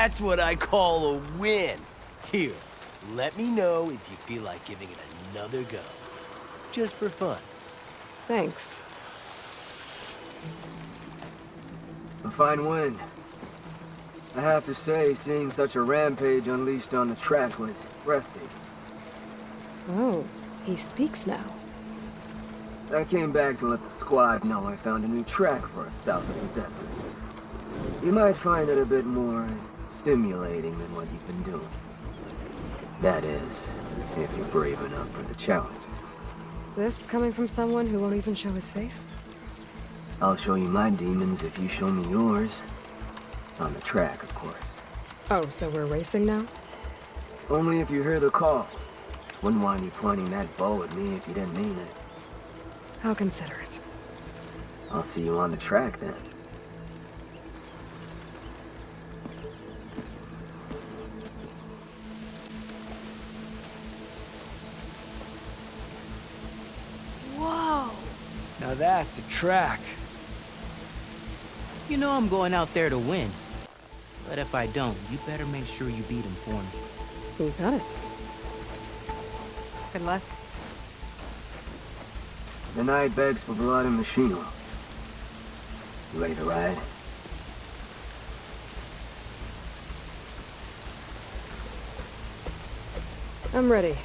That's what I call a win. Here, let me know if you feel like giving it another go. Just for fun. Thanks. A fine win. I have to say, seeing such a rampage unleashed on the track was breathtaking. Oh, he speaks now. I came back to let the squad know I found a new track for us south of the desert. You might find it a bit more stimulating than what you've been doing. That is, if you're brave enough for the challenge. This coming from someone who won't even show his face? I'll show you my demons if you show me yours. On the track, of course. Oh, so we're racing now? Only if you hear the call. Wouldn't want you pointing that bow at me if you didn't mean it. How considerate. I'll see you on the track then. Whoa! Now that's a track. You know I'm going out there to win. But if I don't, you better make sure you beat him for me. You got it. Good luck. The night begs for blood and machine oil. You ready to ride? I'm ready.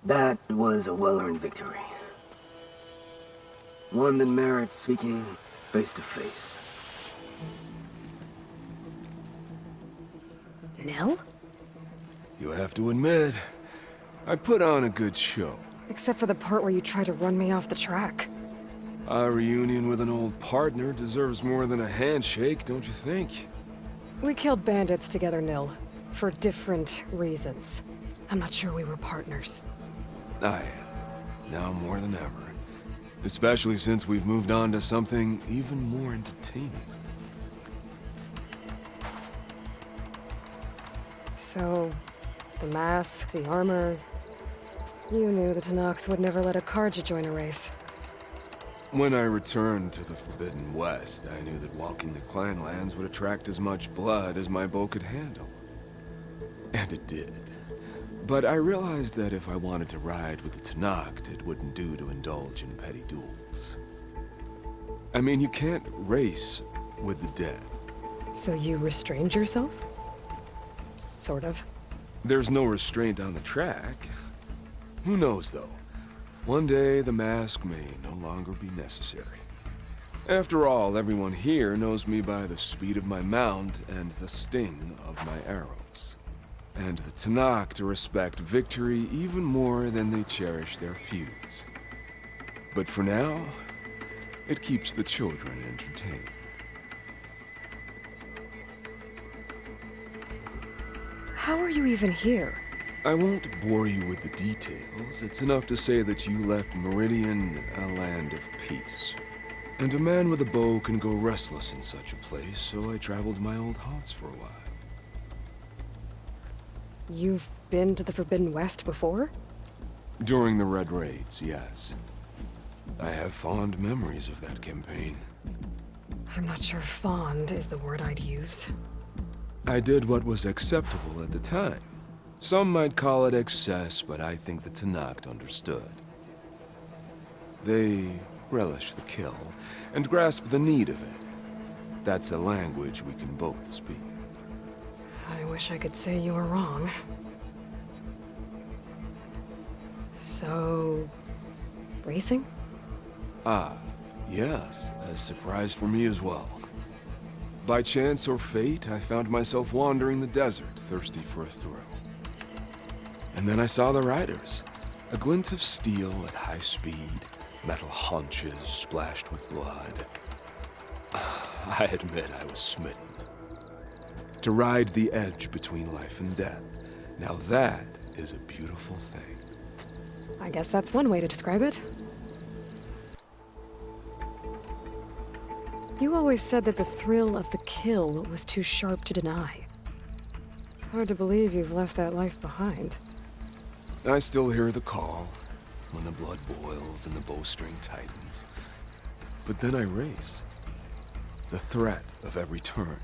That was a well-earned victory. One that merits speaking face to face. Nil? You have to admit, I put on a good show. Except for the part where you try to run me off the track. A reunion with an old partner deserves more than a handshake, don't you think? We killed bandits together, Nil. For different reasons. I'm not sure we were partners. I am. Now more than ever. Especially since we've moved on to something even more entertaining. So, the mask, the armor... You knew the Tenakth would never let a Carja join a race. When I returned to the Forbidden West, I knew that walking the clan lands would attract as much blood as my bow could handle. And it did. But I realized that if I wanted to ride with the Tenakth, it wouldn't do to indulge in petty duels. I mean, you can't race with the dead. So you restrained yourself? Sort of. There's no restraint on the track. Who knows, though? One day, the mask may no longer be necessary. After all, everyone here knows me by the speed of my mount and the sting of my arrows. And the Tenakth respect victory even more than they cherish their feuds. But for now, it keeps the children entertained. How are you even here? I won't bore you with the details. It's enough to say that you left Meridian a land of peace. And a man with a bow can go restless in such a place, so I traveled my old haunts for a while. You've been to the Forbidden West before? During the Red Raids, yes. I have fond memories of that campaign. I'm not sure fond is the word I'd use. I did what was acceptable at the time. Some might call it excess, but I think the Tenakth understood. They relish the kill, and grasp the need of it. That's a language we can both speak. I wish I could say you were wrong. So... racing? Ah, yes, a surprise for me as well. By chance or fate, I found myself wandering the desert, thirsty for a thrill. And then I saw the riders. A glint of steel at high speed, metal haunches splashed with blood. I admit I was smitten. To ride the edge between life and death. Now that is a beautiful thing. I guess that's one way to describe it. You always said that the thrill of the kill was too sharp to deny. It's hard to believe you've left that life behind. I still hear the call, when the blood boils and the bowstring tightens. But then I race. The threat of every turn,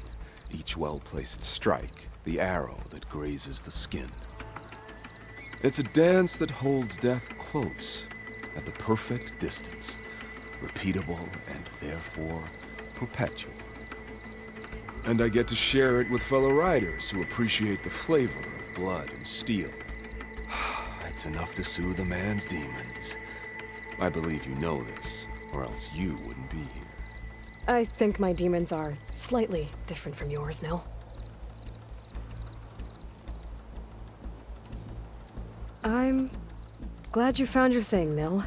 each well-placed strike, the arrow that grazes the skin. It's a dance that holds death close, at the perfect distance, repeatable and therefore perpetual. And I get to share it with fellow riders who appreciate the flavor of blood and steel. It's enough to soothe a man's demons. I believe you know this, or else you wouldn't be here. I think my demons are slightly different from yours, Nil. I'm glad you found your thing, Nil.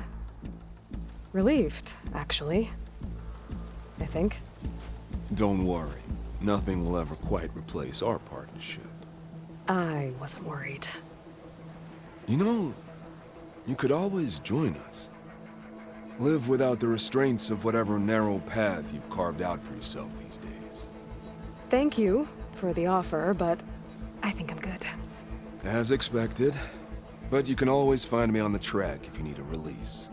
Relieved, actually. I think. Don't worry. Nothing will ever quite replace our partnership. I wasn't worried. You know, you could always join us. Live without the restraints of whatever narrow path you've carved out for yourself these days. Thank you for the offer, but I think I'm good. As expected. But you can always find me on the track if you need a release.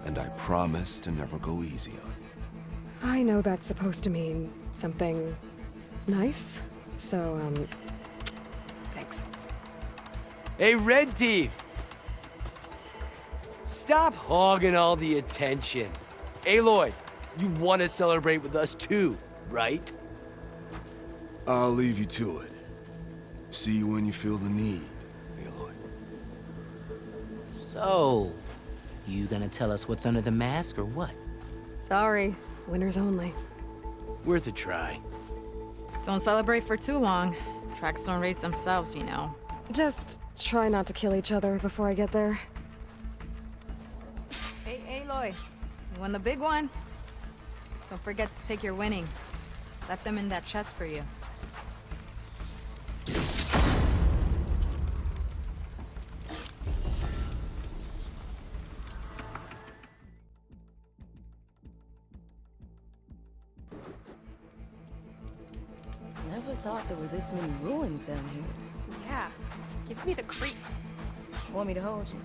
And I promise to never go easy on you. I know that's supposed to mean something nice, so, thanks. Hey, Red Teeth! Stop hogging all the attention. Aloy, you want to celebrate with us too, right? I'll leave you to it. See you when you feel the need, Aloy. So, you gonna tell us what's under the mask or what? Sorry, winners only. Worth a try. Don't celebrate for too long. Tracks don't race themselves, you know. Just try not to kill each other before I get there. Hey, Aloy. You won the big one? Don't forget to take your winnings. Left them in that chest for you. Never thought there were this many ruins down here. Yeah, gives me the creeps. Want me to hold you?